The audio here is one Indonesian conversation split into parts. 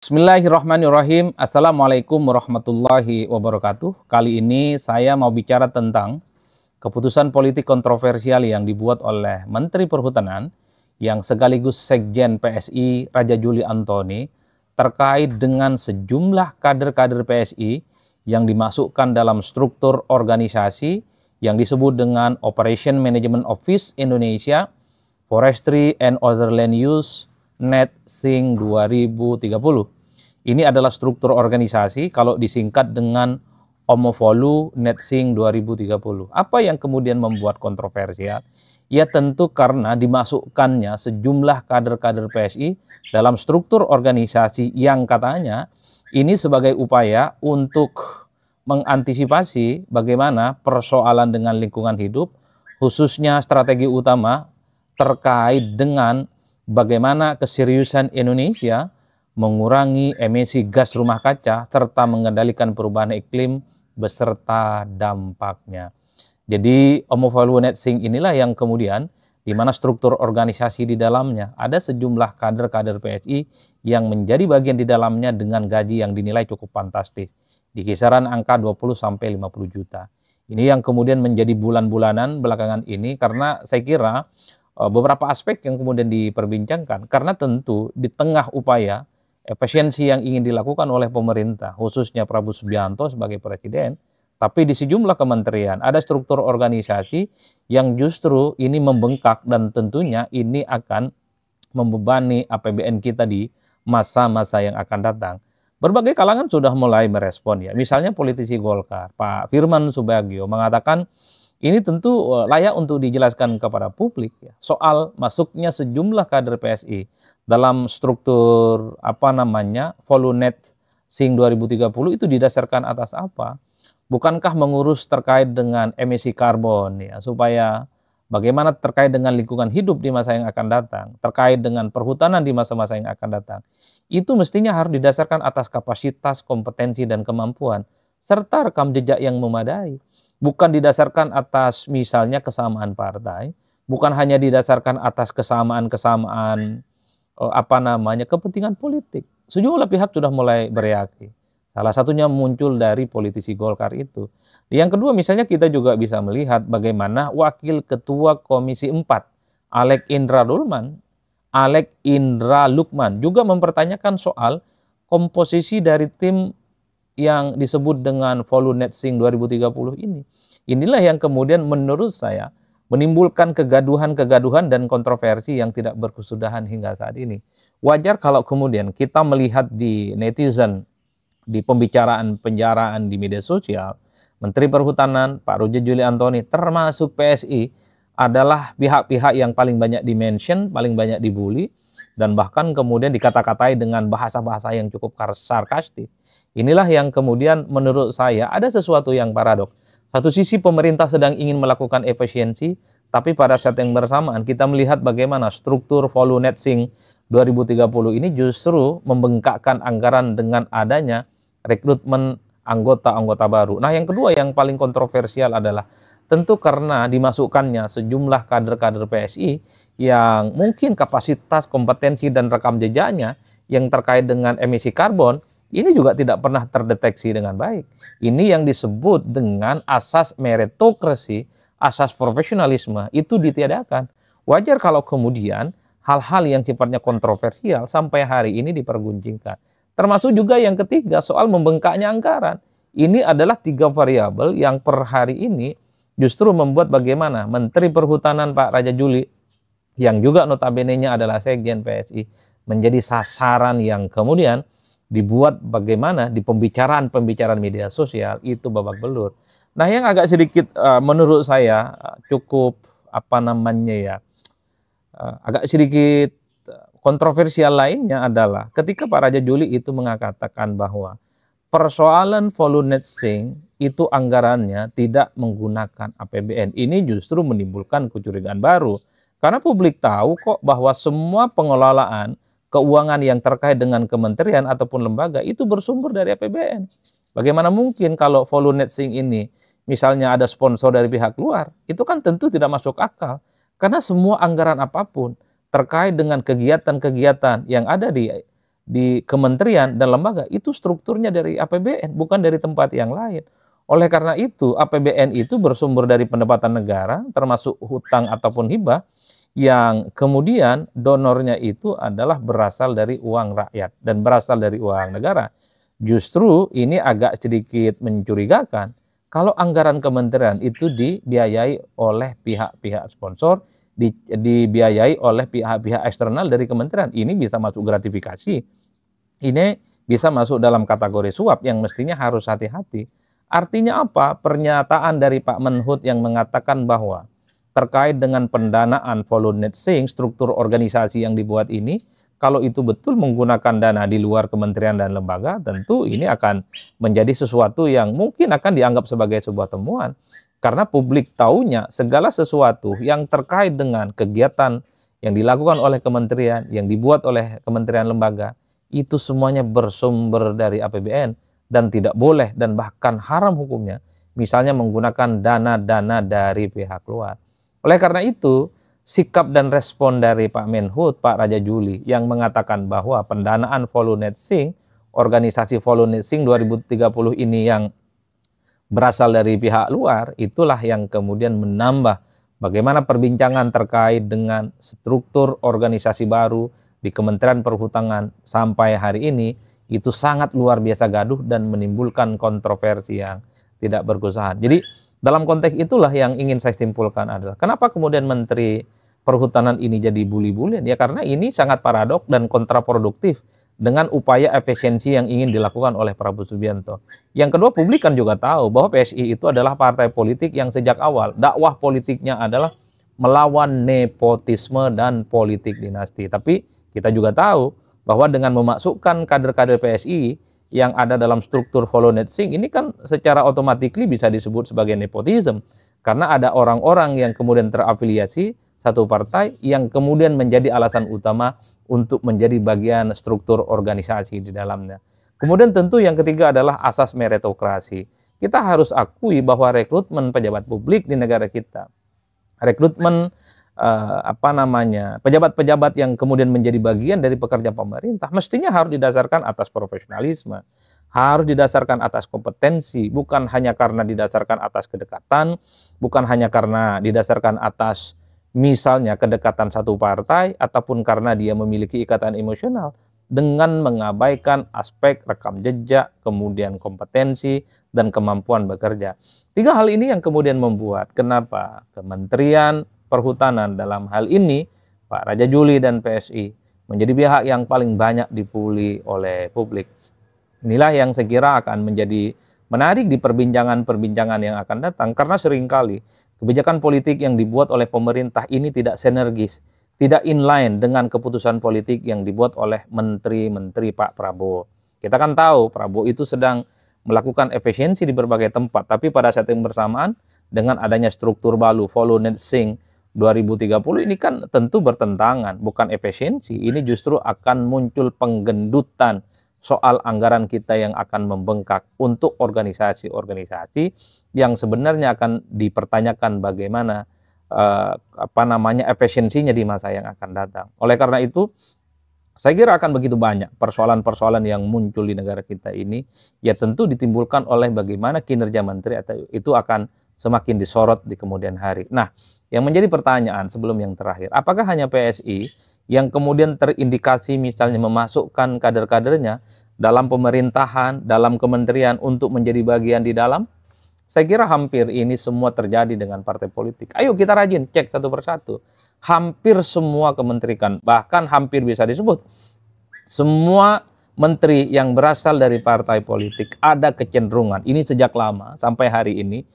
Bismillahirrahmanirrahim. Assalamualaikum warahmatullahi wabarakatuh. Kali ini saya mau bicara tentang keputusan politik kontroversial yang dibuat oleh Menteri Perhutanan yang sekaligus Sekjen PSI Raja Juli Antoni terkait dengan sejumlah kader-kader PSI yang dimasukkan dalam struktur organisasi yang disebut dengan Operation Management Office Indonesia Forestry and Other Land Use NETSING 2030. Ini adalah struktur organisasi kalau disingkat dengan Omofolu NETSING 2030. Apa yang kemudian membuat kontroversial? Ya tentu karena dimasukkannya sejumlah kader-kader PSI dalam struktur organisasi yang katanya ini sebagai upaya untuk mengantisipasi bagaimana persoalan dengan lingkungan hidup, khususnya strategi utama terkait dengan bagaimana keseriusan Indonesia mengurangi emisi gas rumah kaca serta mengendalikan perubahan iklim beserta dampaknya. Jadi Omofolu NETSING inilah yang kemudian di mana struktur organisasi di dalamnya ada sejumlah kader-kader PSI yang menjadi bagian di dalamnya dengan gaji yang dinilai cukup fantastis di kisaran angka 20 sampai 50 juta. Ini yang kemudian menjadi bulan-bulanan belakangan ini karena saya kira beberapa aspek yang kemudian diperbincangkan karena tentu di tengah upaya efisiensi yang ingin dilakukan oleh pemerintah khususnya Prabowo Subianto sebagai presiden, tapi di sejumlah kementerian ada struktur organisasi yang justru ini membengkak dan tentunya ini akan membebani APBN kita di masa-masa yang akan datang. Berbagai kalangan sudah mulai merespon ya, misalnya politisi Golkar Pak Firman Subagio mengatakan ini tentu layak untuk dijelaskan kepada publik ya, soal masuknya sejumlah kader PSI dalam struktur Volunet SING 2030 itu didasarkan atas apa? Bukankah mengurus terkait dengan emisi karbon ya, supaya bagaimana terkait dengan lingkungan hidup di masa yang akan datang, terkait dengan perhutanan di masa-masa yang akan datang. Itu mestinya harus didasarkan atas kapasitas, kompetensi dan kemampuan serta rekam jejak yang memadai. Bukan didasarkan atas misalnya kesamaan partai, bukan hanya didasarkan atas kesamaan-kesamaan kepentingan politik. Sejumlah pihak sudah mulai bereaksi. Salah satunya muncul dari politisi Golkar itu. Yang kedua misalnya kita juga bisa melihat bagaimana Wakil Ketua Komisi 4 Alek Indra Lukman juga mempertanyakan soal komposisi dari tim yang disebut dengan Volunet SING 2030 ini. Inilah yang kemudian menurut saya menimbulkan kegaduhan-kegaduhan dan kontroversi yang tidak berkesudahan hingga saat ini. Wajar kalau kemudian kita melihat di netizen, di pembicaraan-penjaraan di media sosial, Menteri Perhutanan Pak Raja Juli Antoni termasuk PSI adalah pihak-pihak yang paling banyak dimention, paling banyak dibully, dan bahkan kemudian dikata-katai dengan bahasa-bahasa yang cukup sarkastik. Inilah yang kemudian menurut saya ada sesuatu yang paradoks. Satu sisi pemerintah sedang ingin melakukan efisiensi, tapi pada saat yang bersamaan kita melihat bagaimana struktur Volunet SING 2030 ini justru membengkakkan anggaran dengan adanya rekrutmen anggota-anggota baru. Nah yang kedua yang paling kontroversial adalah tentu karena dimasukkannya sejumlah kader-kader PSI yang mungkin kapasitas, kompetensi, dan rekam jejaknya yang terkait dengan emisi karbon ini juga tidak pernah terdeteksi dengan baik. Ini yang disebut dengan asas meritokrasi, asas profesionalisme itu ditiadakan. Wajar kalau kemudian hal-hal yang sifatnya kontroversial sampai hari ini diperguncingkan. Termasuk juga yang ketiga soal membengkaknya anggaran. Ini adalah 3 variabel yang per hari ini justru membuat bagaimana Menteri Perhutanan Pak Raja Juli yang juga notabene-nya adalah Sekjen PSI menjadi sasaran yang kemudian dibuat bagaimana di pembicaraan-pembicaraan media sosial itu babak belur. Nah yang agak sedikit menurut saya cukup agak sedikit kontroversial lainnya adalah ketika Pak Raja Juli itu mengatakan bahwa persoalan Volunet SING itu anggarannya tidak menggunakan APBN. Ini justru menimbulkan kecurigaan baru. Karena publik tahu kok bahwa semua pengelolaan keuangan yang terkait dengan kementerian ataupun lembaga itu bersumber dari APBN. Bagaimana mungkin kalau Volunet SING ini misalnya ada sponsor dari pihak luar, itu kan tentu tidak masuk akal. Karena semua anggaran apapun terkait dengan kegiatan-kegiatan yang ada di di kementerian dan lembaga itu strukturnya dari APBN, bukan dari tempat yang lain. Oleh karena itu, APBN itu bersumber dari pendapatan negara, termasuk hutang ataupun hibah, yang kemudian donornya itu adalah berasal dari uang rakyat dan berasal dari uang negara. Justru ini agak sedikit mencurigakan kalau anggaran kementerian itu dibiayai oleh pihak-pihak sponsor, dibiayai oleh pihak-pihak eksternal dari kementerian. Ini bisa masuk gratifikasi, ini bisa masuk dalam kategori suap yang mestinya harus hati-hati. Artinya apa? Pernyataan dari Pak Menhut yang mengatakan bahwa terkait dengan pendanaan volunteering, struktur organisasi yang dibuat ini, kalau itu betul menggunakan dana di luar kementerian dan lembaga, tentu ini akan menjadi sesuatu yang mungkin akan dianggap sebagai sebuah temuan. Karena publik taunya segala sesuatu yang terkait dengan kegiatan yang dilakukan oleh kementerian, yang dibuat oleh kementerian lembaga, itu semuanya bersumber dari APBN. Dan tidak boleh dan bahkan haram hukumnya, misalnya menggunakan dana-dana dari pihak luar. Oleh karena itu, sikap dan respon dari Pak Menhut, Pak Raja Juli, yang mengatakan bahwa pendanaan volunteering, organisasi volunteering 2030 ini yang berasal dari pihak luar, itulah yang kemudian menambah bagaimana perbincangan terkait dengan struktur organisasi baru di Kementerian Perhutanan sampai hari ini, itu sangat luar biasa gaduh dan menimbulkan kontroversi yang tidak berkesudahan. Jadi dalam konteks itulah yang ingin saya simpulkan adalah kenapa kemudian Menteri Perhutanan ini jadi buli-bulian? Ya karena ini sangat paradok dan kontraproduktif dengan upaya efisiensi yang ingin dilakukan oleh Prabowo Subianto. Yang kedua, publik kan juga tahu bahwa PSI itu adalah partai politik yang sejak awal dakwah politiknya adalah melawan nepotisme dan politik dinasti. Tapi kita juga tahu bahwa dengan memasukkan kader-kader PSI yang ada dalam struktur volunteering ini kan secara otomatis bisa disebut sebagai nepotisme. Karena ada orang-orang yang kemudian terafiliasi satu partai yang kemudian menjadi alasan utama untuk menjadi bagian struktur organisasi di dalamnya. Kemudian tentu yang ketiga adalah asas meritokrasi. Kita harus akui bahwa rekrutmen pejabat publik di negara kita, rekrutmen pejabat-pejabat yang kemudian menjadi bagian dari pekerja pemerintah mestinya harus didasarkan atas profesionalisme, harus didasarkan atas kompetensi, bukan hanya karena didasarkan atas kedekatan, bukan hanya karena didasarkan atas misalnya kedekatan satu partai ataupun karena dia memiliki ikatan emosional, dengan mengabaikan aspek rekam jejak, kemudian kompetensi dan kemampuan bekerja. Tiga hal ini yang kemudian membuat kenapa Kementerian Perhutanan dalam hal ini, Pak Raja Juli dan PSI, menjadi pihak yang paling banyak dibully oleh publik. Inilah yang saya kira akan menjadi menarik di perbincangan-perbincangan yang akan datang, karena seringkali kebijakan politik yang dibuat oleh pemerintah ini tidak sinergis, tidak inline dengan keputusan politik yang dibuat oleh menteri-menteri Pak Prabowo. Kita kan tahu Prabowo itu sedang melakukan efisiensi di berbagai tempat, tapi pada saat yang bersamaan dengan adanya struktur baru volunteering 2030 ini kan tentu bertentangan, bukan efisiensi. Ini justru akan muncul penggendutan soal anggaran kita yang akan membengkak untuk organisasi-organisasi yang sebenarnya akan dipertanyakan bagaimana efisiensinya di masa yang akan datang. Oleh karena itu, saya kira akan begitu banyak persoalan-persoalan yang muncul di negara kita ini, ya tentu ditimbulkan oleh bagaimana kinerja menteri atau itu akan semakin disorot di kemudian hari. Nah, yang menjadi pertanyaan sebelum yang terakhir, apakah hanya PSI yang kemudian terindikasi misalnya memasukkan kader-kadernya dalam pemerintahan, dalam kementerian untuk menjadi bagian di dalam? Saya kira hampir ini semua terjadi dengan partai politik. Ayo kita rajin cek satu persatu. Hampir semua kementerian, bahkan hampir bisa disebut semua menteri yang berasal dari partai politik ada kecenderungan, ini sejak lama sampai hari ini,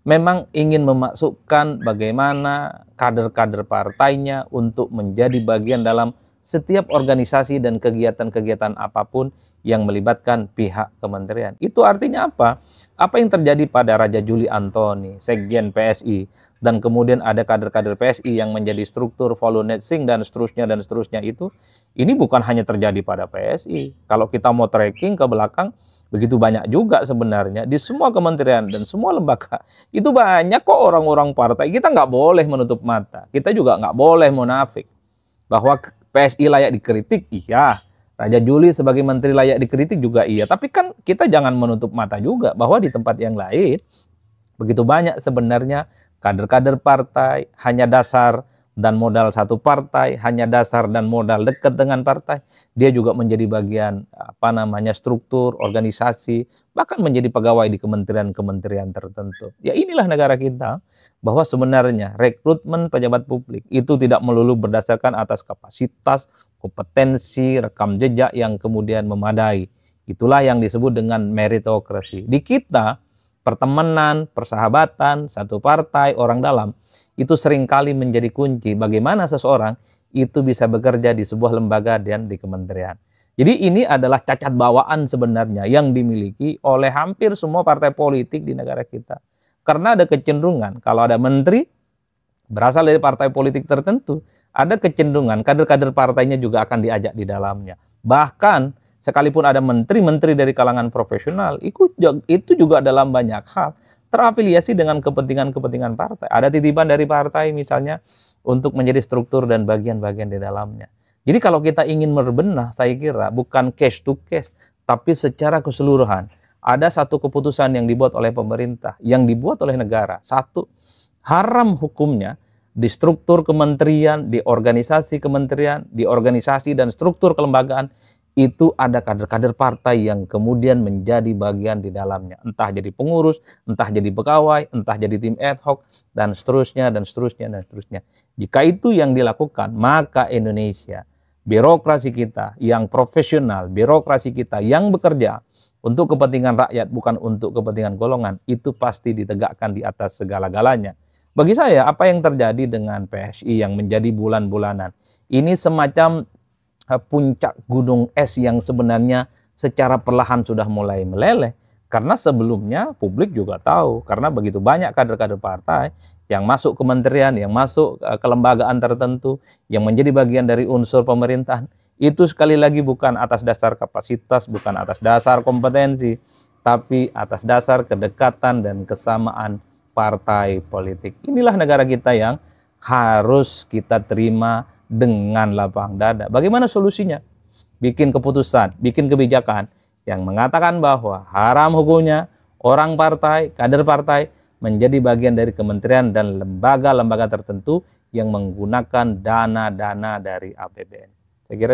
memang ingin memasukkan bagaimana kader-kader partainya untuk menjadi bagian dalam setiap organisasi dan kegiatan-kegiatan apapun yang melibatkan pihak kementerian. Itu artinya apa? Apa yang terjadi pada Raja Juli Antoni, Sekjen PSI, dan kemudian ada kader-kader PSI yang menjadi struktur volunteering dan seterusnya itu, ini bukan hanya terjadi pada PSI. Kalau kita mau tracking ke belakang, begitu banyak juga sebenarnya di semua kementerian dan semua lembaga. Itu banyak kok orang-orang partai. Kita nggak boleh menutup mata. Kita juga nggak boleh munafik. Bahwa PSI layak dikritik, iya. Raja Juli sebagai menteri layak dikritik juga iya. Tapi kan kita jangan menutup mata juga bahwa di tempat yang lain begitu banyak sebenarnya kader-kader partai, hanya dasar dan modal satu partai, hanya dasar dan modal dekat dengan partai. Dia juga menjadi bagian struktur, organisasi, bahkan menjadi pegawai di kementerian-kementerian tertentu. Ya inilah negara kita, bahwa sebenarnya rekrutmen pejabat publik itu tidak melulu berdasarkan atas kapasitas, kompetensi, rekam jejak yang kemudian memadai. Itulah yang disebut dengan meritokrasi. Di kita, pertemanan, persahabatan, satu partai, orang dalam, itu seringkali menjadi kunci bagaimana seseorang itu bisa bekerja di sebuah lembaga dan di kementerian. Jadi ini adalah cacat bawaan sebenarnya yang dimiliki oleh hampir semua partai politik di negara kita. Karena ada kecenderungan, kalau ada menteri berasal dari partai politik tertentu, ada kecenderungan kader-kader partainya juga akan diajak di dalamnya. Bahkan sekalipun ada menteri-menteri dari kalangan profesional, itu juga dalam banyak hal terafiliasi dengan kepentingan-kepentingan partai. Ada titipan dari partai misalnya untuk menjadi struktur dan bagian-bagian di dalamnya. Jadi kalau kita ingin berbenah, saya kira bukan case to case, tapi secara keseluruhan. Ada satu keputusan yang dibuat oleh pemerintah, yang dibuat oleh negara. Satu, haram hukumnya di struktur kementerian, di organisasi kementerian, di organisasi dan struktur kelembagaan, itu ada kader-kader partai yang kemudian menjadi bagian di dalamnya. Entah jadi pengurus, entah jadi pegawai, entah jadi tim ad hoc, dan seterusnya, dan seterusnya, dan seterusnya. Jika itu yang dilakukan, maka Indonesia, birokrasi kita yang profesional, birokrasi kita yang bekerja untuk kepentingan rakyat, bukan untuk kepentingan golongan, itu pasti ditegakkan di atas segala-galanya. Bagi saya, apa yang terjadi dengan PSI yang menjadi bulan-bulanan, ini semacam puncak gunung es yang sebenarnya secara perlahan sudah mulai meleleh. Karena sebelumnya publik juga tahu, karena begitu banyak kader-kader partai yang masuk kementerian, yang masuk kelembagaan tertentu, yang menjadi bagian dari unsur pemerintahan, itu sekali lagi bukan atas dasar kapasitas, bukan atas dasar kompetensi, tapi atas dasar kedekatan dan kesamaan partai politik. Inilah negara kita yang harus kita terima dengan lapang dada. Bagaimana solusinya? Bikin keputusan, bikin kebijakan yang mengatakan bahwa haram hukumnya orang partai, kader partai menjadi bagian dari kementerian dan lembaga-lembaga tertentu yang menggunakan dana-dana dari APBN. Saya kira